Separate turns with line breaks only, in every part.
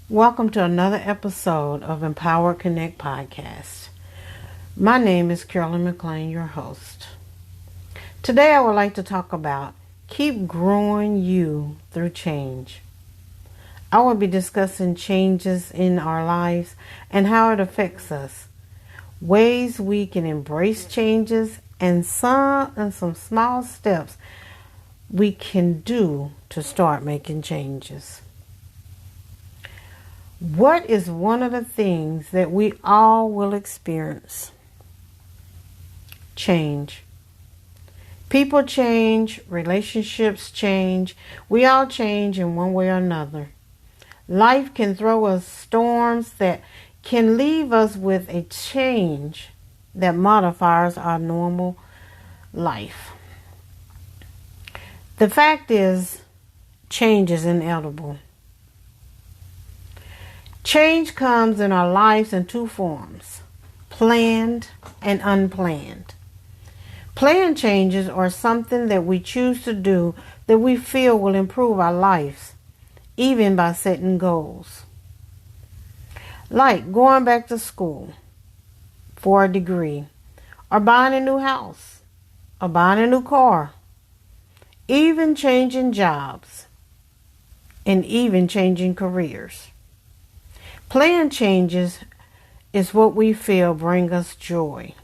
Welcome to another episode of Empower Connect Podcast. My name is Carolyn McLean, your host. Today I would like to talk about keep growing you through change. I will be discussing changes in our lives and how it affects us, ways we can embrace changes, and some small steps we can do to start making changes. What is one of the things that we all will experience? Change. People change, relationships change, we all change in one way or another. Life can throw us storms that can leave us with a change that modifies our normal life. The fact is, change is inevitable. Change comes in our lives in two forms, planned and unplanned. Planned changes are something that we choose to do that we feel will improve our lives, even by setting goals. Like going back to school for a degree, or buying a new house, or buying a new car, even changing jobs, and even changing careers. Planned changes is what we feel bring us joy.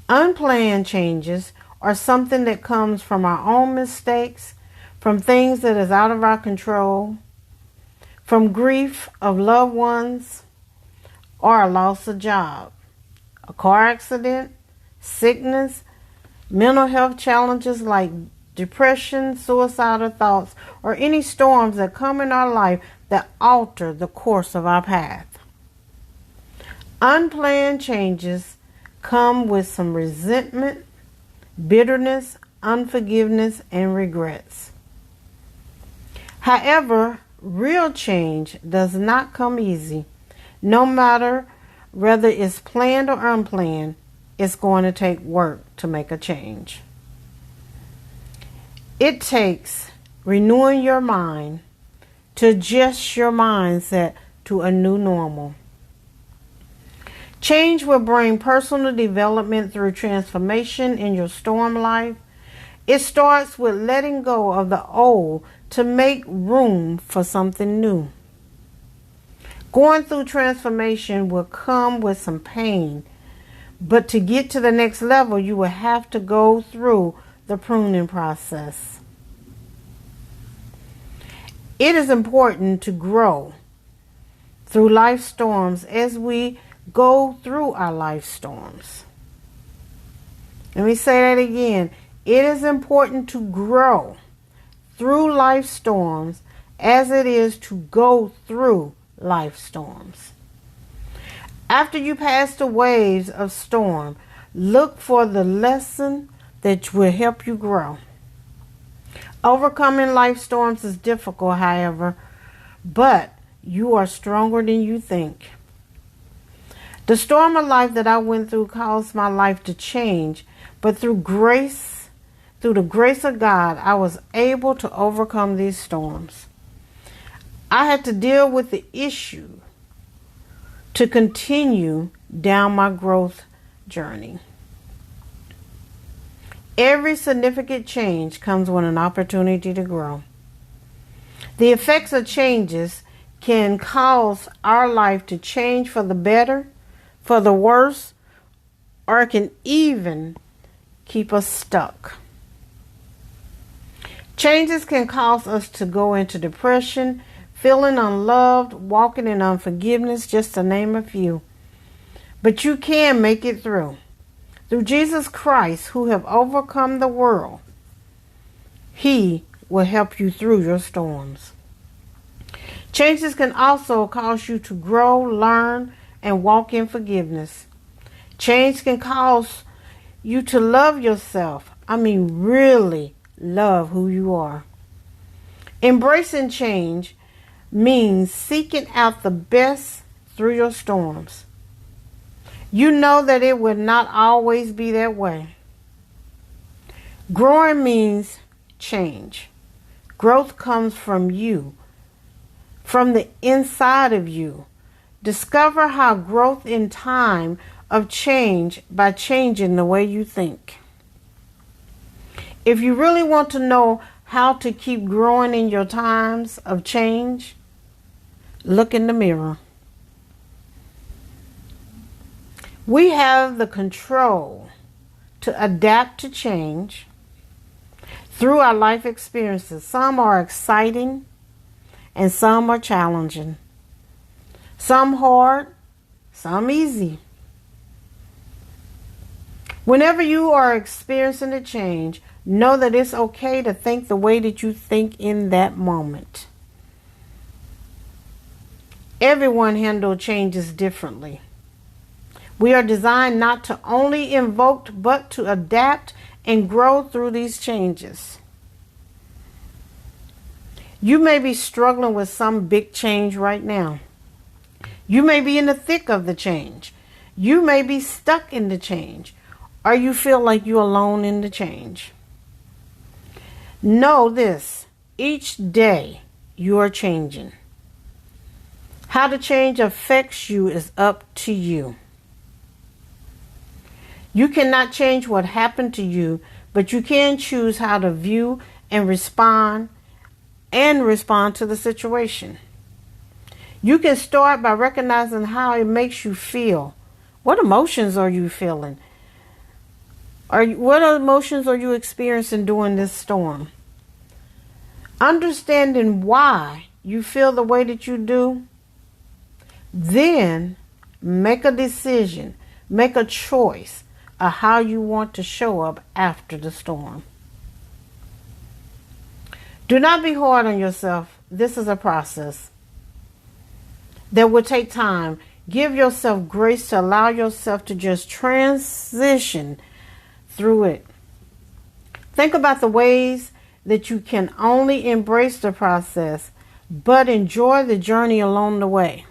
Unplanned changes are something that comes from our own mistakes, from things that is out of our control, from grief of loved ones, or a loss of job, a car accident, sickness, mental health challenges like depression, suicidal thoughts, or any storms that come in our life that alter the course of our path. Unplanned changes come with some resentment, bitterness, unforgiveness, and regrets. However, real change does not come easy. No matter whether it's planned or unplanned, it's going to take work to make a change. It takes renewing your mind to adjust your mindset to a new normal. Change will bring personal development through transformation in your storm life. It starts with letting go of the old to make room for something new. Going through transformation will come with some pain, but to get to the next level, you will have to go through the pruning process. It is important to grow through life storms as we go through our life storms. Let me say that again. It is important to grow through life storms as it is to go through life storms. After you pass the waves of storm, look for the lesson that will help you grow. Overcoming life storms is difficult, however, but you are stronger than you think. The storm of life that I went through caused my life to change, but through the grace of God, I was able to overcome these storms. I had to deal with the issue to continue down my growth journey. Every significant change comes with an opportunity to grow. The effects of changes can cause our life to change for the better, for the worse, or it can even keep us stuck. Changes can cause us to go into depression, feeling unloved, walking in unforgiveness, just to name a few. But you can make it through. Through Jesus Christ, who have overcome the world, He will help you through your storms. Changes can also cause you to grow, learn, and walk in forgiveness. Change can cause you to love yourself. Really love who you are. Embracing change means seeking out the best through your storms. You know that it will not always be that way. Growing means change. Growth comes from you, from the inside of you. Discover how growth in time of change by changing the way you think. If you really want to know how to keep growing in your times of change, look in the mirror. We have the control to adapt to change through our life experiences. Some are exciting and some are challenging. Some hard, some easy. Whenever you are experiencing a change, know that it's okay to think the way that you think in that moment. Everyone handles changes differently. We are designed not to only invoke, but to adapt and grow through these changes. You may be struggling with some big change right now. You may be in the thick of the change. You may be stuck in the change, or you feel like you're alone in the change. Know this: each day you are changing. How the change affects you is up to you. You cannot change what happened to you, but you can choose how to view and respond to the situation. You can start by recognizing how it makes you feel. What emotions are you feeling? What emotions are you experiencing during this storm? Understanding why you feel the way that you do, then make a decision, make a choice of how you want to show up after the storm. Do not be hard on yourself. This is a process that will take time. Give yourself grace to allow yourself to just transition through it. Think about the ways that you can only embrace the process, but enjoy the journey along the way.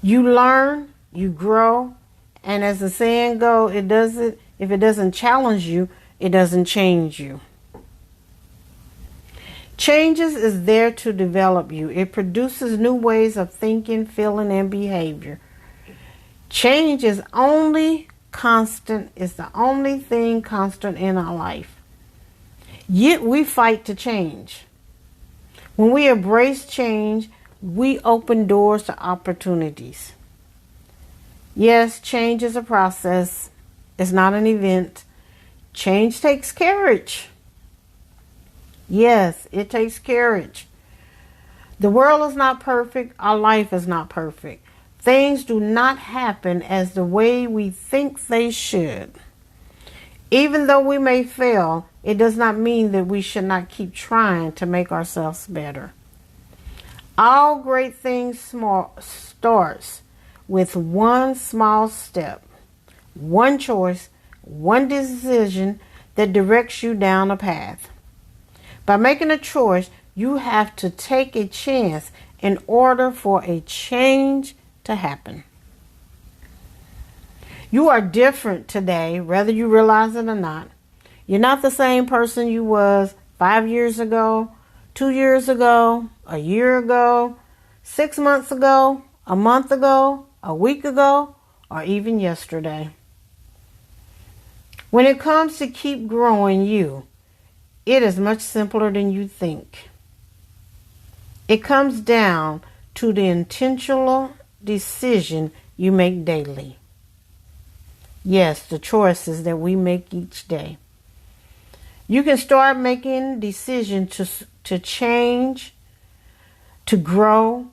You learn, you grow, and as the saying goes, if it doesn't challenge you, it doesn't change you. Changes is there to develop you. It produces new ways of thinking, feeling, and behavior. Change is only constant. It's the only thing constant in our life. Yet we fight to change. When we embrace change, we open doors to opportunities. Yes, change is a process. It's not an event. Change takes courage. Yes, it takes courage. The world is not perfect. Our life is not perfect. Things do not happen as the way we think they should. Even though we may fail, it does not mean that we should not keep trying to make ourselves better. All great things starts with one small step, one choice, one decision that directs you down a path. By making a choice, you have to take a chance in order for a change to happen. You are different today, whether you realize it or not. You're not the same person you was 5 years ago, 2 years ago, a year ago, 6 months ago, a month ago, a week ago, or even yesterday. When it comes to keep growing you, it is much simpler than you think. It comes down to the intentional decision you make daily. Yes, the choices that we make each day. You can start making decisions to change, to grow,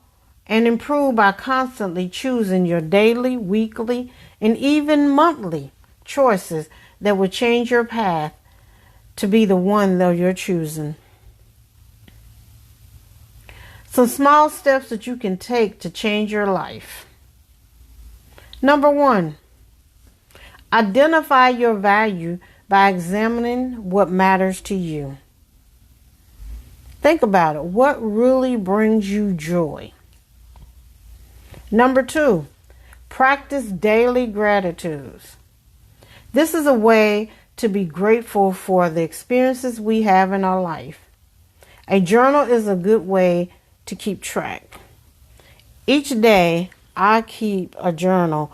and improve by constantly choosing your daily, weekly, and even monthly choices that will change your path to be the one that you're choosing. Some small steps that you can take to change your life. Number 1, identify your value by examining what matters to you. Think about it. What really brings you joy? Number 2, practice daily gratitudes. This is a way to be grateful for the experiences we have in our life. A journal is a good way to keep track. Each day, I keep a journal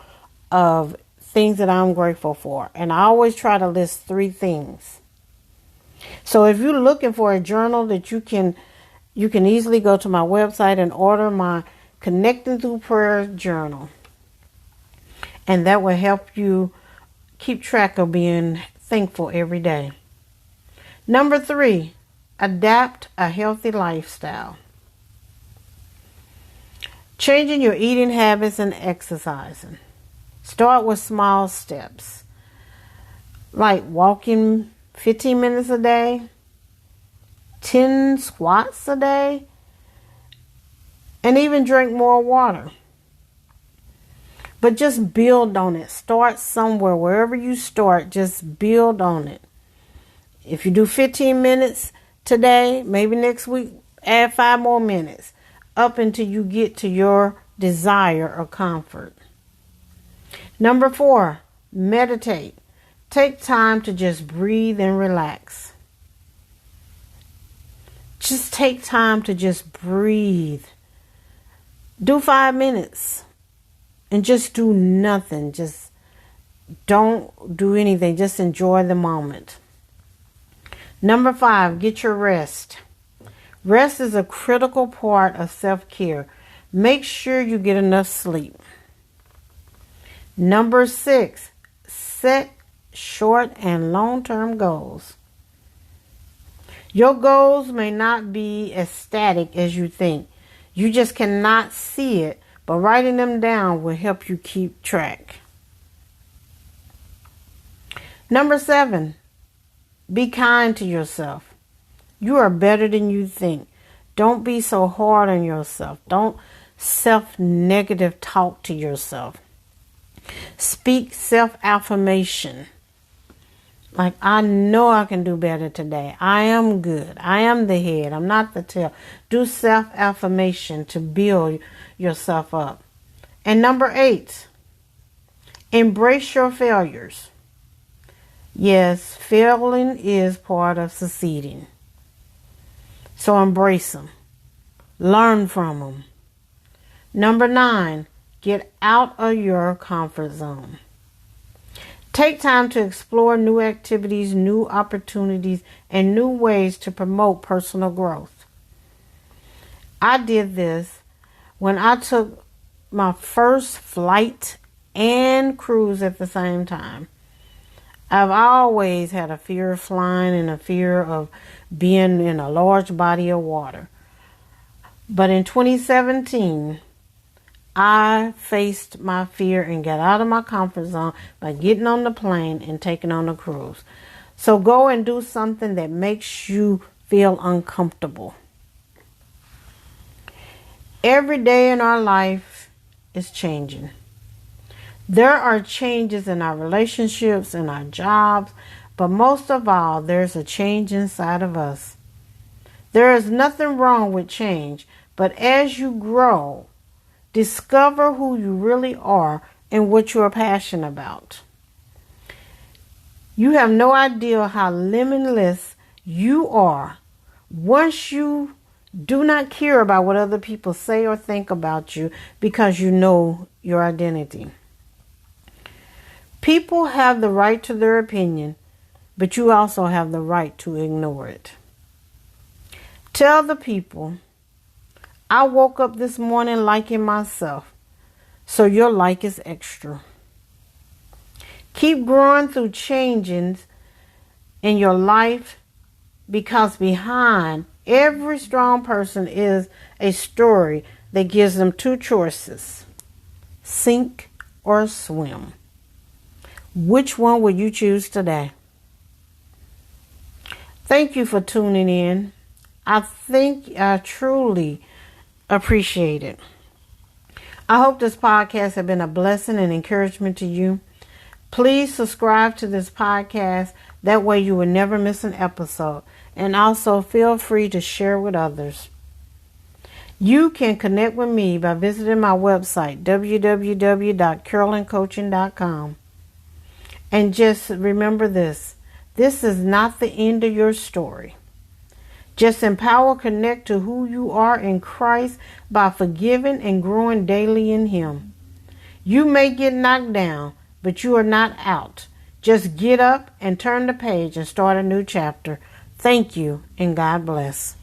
of things that I'm grateful for, and I always try to list 3 things. So if you're looking for a journal that you can easily go to my website and order my Connecting Through Prayer journal. And that will help you keep track of being thankful every day. Number 3, adapt a healthy lifestyle. Changing your eating habits and exercising. Start with small steps, like walking 15 minutes a day, 10 squats a day, and even drink more water. But just build on it. Start somewhere. Wherever you start, just build on it. If you do 15 minutes today, maybe next week, add 5 more minutes up until you get to your desire or comfort. Number 4, meditate. Take time to just breathe and relax. Just take time to just breathe. Do 5 minutes. And just do nothing. Just don't do anything. Just enjoy the moment. Number 5, get your rest. Rest is a critical part of self-care. Make sure you get enough sleep. Number 6, set short and long-term goals. Your goals may not be as static as you think. You just cannot see it. But writing them down will help you keep track. Number 7, be kind to yourself. You are better than you think. Don't be so hard on yourself. Don't self-negative talk to yourself. Speak self-affirmation. Like, I know I can do better today. I am good. I am the head. I'm not the tail. Do self-affirmation to build yourself up. And number 8, embrace your failures. Yes, failing is part of succeeding. So embrace them. Learn from them. Number 9, get out of your comfort zone. Take time to explore new activities, new opportunities, and new ways to promote personal growth. I did this when I took my first flight and cruise at the same time. I've always had a fear of flying and a fear of being in a large body of water. But in 2017, I faced my fear and got out of my comfort zone by getting on the plane and taking on a cruise. So go and do something that makes you feel uncomfortable. Every day in our life is changing. There are changes in our relationships and our jobs, but most of all, there's a change inside of us. There is nothing wrong with change, but as you grow, discover who you really are and what you are passionate about. You have no idea how limitless you are once you do not care about what other people say or think about you, because you know your identity. People have the right to their opinion, but you also have the right to ignore it. Tell the people, I woke up this morning liking myself, so your like is extra. Keep growing through changes in your life, because behind every strong person is a story that gives them 2 choices: sink or swim. Which one will you choose today? Thank you for tuning in. I truly appreciate it. I hope this podcast has been a blessing and encouragement to you. Please subscribe to this podcast. That way you will never miss an episode. And also feel free to share with others. You can connect with me by visiting my website, www.carolyncoaching.com. And just remember this. This is not the end of your story. Just empower, connect to who you are in Christ by forgiving and growing daily in Him. You may get knocked down, but you are not out. Just get up and turn the page and start a new chapter. Thank you, and God bless.